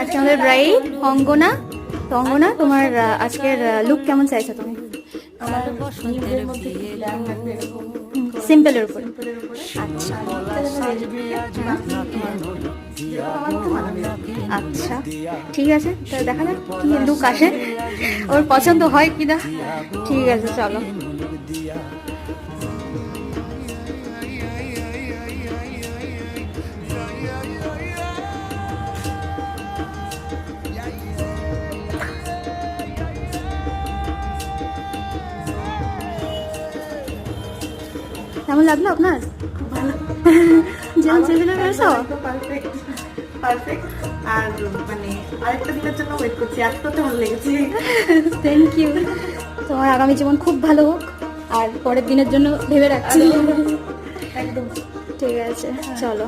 আজকে আমাদের ব্রাইড অঙ্গনা। তো অঙ্গনা, তোমার আজকের লুক কেমন চাইছো তুমি? সিম্পলের উপর। আচ্ছা আচ্ছা, ঠিক আছে, তাহলে দেখা যাক কি লুক আসে, ওর পছন্দ হয় কিনা। ঠিক আছে, চলো। কেমন লাগলো আপনার? যেমন চেয়েছিলেন বেরোছো? পারফেক্ট। আর মানে আরেকটা দিনের জন্য ওয়েট করছি, এতটা ভালো লেগেছে। Thank you. তোমার আগামী জীবন খুব ভালো হোক, আর পরের দিনের জন্য ভেবে রাখছি। একদম ঠিক আছে, চলো।